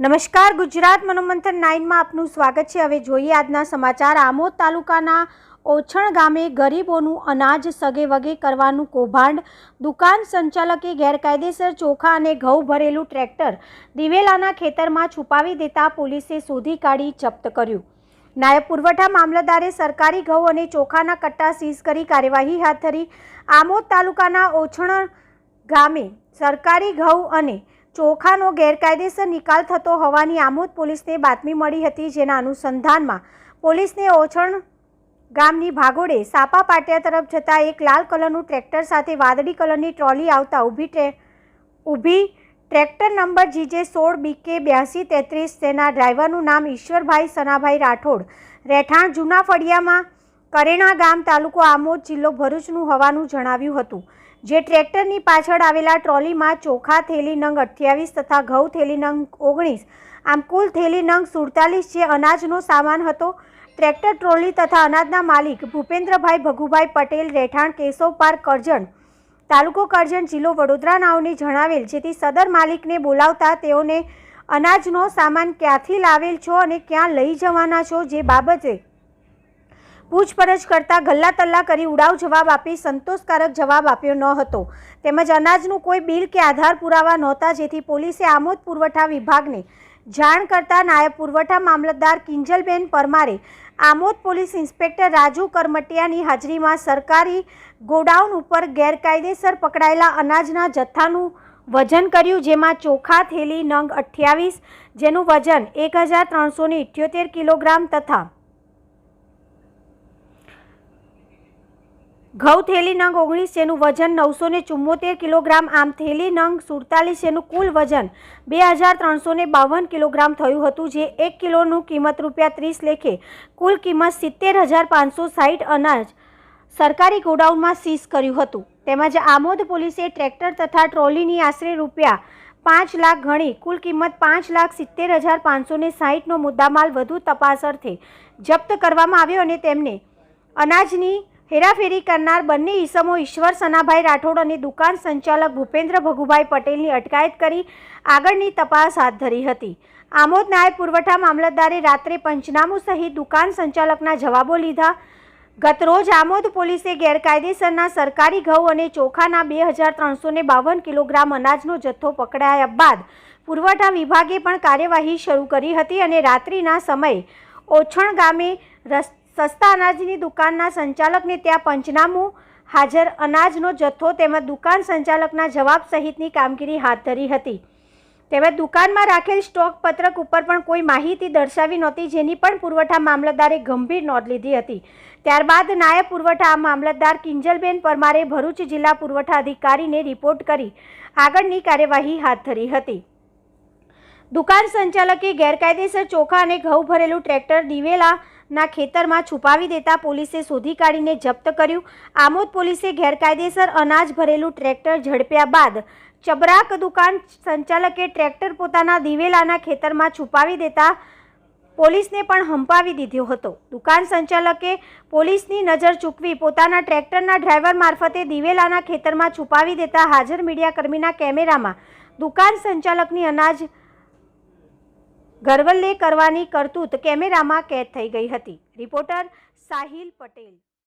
નમસ્કાર, ગુજરાત મનોમંથન 9 માં આપનું સ્વાગત છે। હવે જોઈએ આજના સમાચાર। આમોદ તાલુકાના ઓછણ ગામે ગરીબોનું અનાજ સગે વગે કરવાનું કૌભાંડ। દુકાન સંચાલકે ગેરકાયદેસર ચોખા અને ઘઉં ભરેલું ટ્રેક્ટર દિવેલાના ખેતરમાં છુપાવી દેતા પોલીસે શોધી કાઢી જપ્ત કર્યું। નાયબ પુરવઠા મામલતદારે સરકારી ઘઉં અને ચોખાના કટ્ટા સીઝ કરી કાર્યવાહી હાથ ધરી। આમોદ તાલુકાના ઓછણ ગામે સરકારી ઘઉં અને ચોખાનો ગેરકાયદેસર નિકાલ થતો હોવાની આમોદ પોલીસને બાતમી મળી હતી, જેના અનુસંધાનમાં પોલીસને ઓછણ ગામની ભાગોળે સાપા પાટિયા તરફ જતા એક લાલ કલરનું ટ્રેક્ટર સાથે વાદળી કલરની ટ્રોલી આવતા ઊભી ટ્રેક્ટર નંબર GJ16 BK 8233 તેના ડ્રાઈવરનું નામ ઈશ્વરભાઈ સનાભાઈ રાઠોડ, રહેઠાણ જૂના ફળિયામાં કરેણા ગામ, તાલુકો આમોદ, જિલ્લો ભરૂચનું હોવાનું જણાવ્યું હતું। જે ટ્રેક્ટરની પાછળ આવેલા ટ્રોલીમાં ચોખા થેલી નંગ 28 તથા ઘઉં થેલી નંગ 19, આમ કુલ થેલી નંગ 47 જે અનાજનો સામાન હતો। ટ્રેક્ટર ટ્રોલી તથા અનાજના માલિક ભૂપેન્દ્રભાઈ ભગુભાઈ પટેલ, રહેઠાણ કેશવ પાર્ક, કરજણ, તાલુકો કરજણ, જિલ્લો વડોદરા નાઓને જણાવેલ, જેથી સદર માલિકને બોલાવતા તેઓને અનાજનો સામાન ક્યાંથી લાવેલ છો અને ક્યાં લઈ જવાના છો જે બાબતે પૂછપરછ કરતા ગલ્લા તલ્લા કરી ઉડાવ જવાબ આપી સંતોષકારક જવાબ આપ્યો ન હતો, તેમજ અનાજનું કોઈ બિલ કે આધાર પુરાવા નહોતા, જેથી પોલીસે આમોદ પુરવઠા વિભાગને જાણ કરતા નાયબ પુરવઠા મામલતદાર કિંજલબેન પરમારે આમોદ પોલીસ ઇન્સ્પેક્ટર રાજુ કરમટિયાની હાજરીમાં સરકારી ગોડાઉન ઉપર ગેરકાયદેસર પકડાયેલા અનાજના જથ્થાનું વજન કર્યું, જેમાં ચોખા થેલી નંગ 28 જેનું વજન 1378 કિલોગ્રામ તથા ઘઉં થેલી નંગ 19 જેનું વજન 974 કિલોગ્રામ, આમ થેલી નંગ 47 જેનું કુલ વજન 2352 કિલોગ્રામ થયું હતું, જે 1 કિલોનું કિંમત ₹30 લેખે કુલ કિંમત 70,560 અનાજ સરકારી ગોડાઉનમાં સીઝ કર્યું હતું। તેમજ આમોદ પોલીસે ટ્રેક્ટર તથા ટ્રોલીની આશરે ₹5 લાખ ગણી કુલ કિંમત 5,70,560નો મુદ્દામાલ વધુ તપાસ અર્થે જપ્ત કરવામાં આવ્યો અને તેમને અનાજની હેરાફેરી કરનાર બંને ઈસમો ઈશ્વર સનાભાઈ રાઠોડ અને દુકાન સંચાલક ભૂપેન્દ્ર ભગુભાઈ પટેલની અટકાયત કરી આગળની તપાસ હાથ ધરી હતી। આમોદ નાયબ પુરવઠા મામલતદારે રાત્રે પંચનામું સહિત દુકાન સંચાલકના જવાબો લીધા। ગતરોજ આમોદ પોલીસે ગેરકાયદેસરના સરકારી ઘઉં અને ચોખાના 2352 કિલોગ્રામ અનાજનો જથ્થો પકડાયા બાદ પુરવઠા વિભાગે પણ કાર્યવાહી શરૂ કરી હતી અને રાત્રિના સમયે ઓછણ ગામે સસ્તા અનાજની દુકાનના સંચાલકને ત્યાં પંચનામું હાજર અનાજનો જથ્થો તેમજ દુકાન સંચાલકના જવાબ સહિતની કામગીરી હાથ ધરી હતી। તેમજ દુકાનમાં રાખેલ સ્ટોક પત્રક ઉપર પણ કોઈ માહિતી દર્શાવી નહોતી, જેની પણ પુરવઠા મામલતદારે ગંભીર નોંધ લીધી હતી। ત્યારબાદ નાયબ પુરવઠા મામલતદાર કિંજલબેન પરમારે ભરૂચ જિલ્લા પુરવઠા અધિકારીને રિપોર્ટ કરી આગળની કાર્યવાહી હાથ ધરી હતી। દુકાન સંચાલકે ગેરકાયદેસર ચોખા અને ઘઉં ભરેલું ટ્રેક્ટર દિવેલાના ખેતરમાં છુપાવી દેતા પોલીસે શોધી કાઢીને જપ્ત કર્યું। આમોદ પોલીસે ગેરકાયદેસર અનાજ ભરેલું ટ્રેક્ટર ઝડપ્યા બાદ ચબરાક દુકાન સંચાલકે ટ્રેક્ટર પોતાના દિવેલાના ખેતરમાં છુપાવી દેતા પોલીસને પણ હંપાવી દીધો હતો। દુકાન સંચાલકે પોલીસની નજર ચૂકવી પોતાના ટ્રેક્ટરના ડ્રાઈવર મારફતે દિવેલાના ખેતરમાં છુપાવી દેતા હાજર મીડિયાકર્મીના કેમેરામાં દુકાન સંચાલકની અનાજ ગરવલ્લે કરવાની કરતૂત કેમેરામાં કેદ થઈ ગઈ હતી। રિપોર્ટર સાહિલ પટેલ।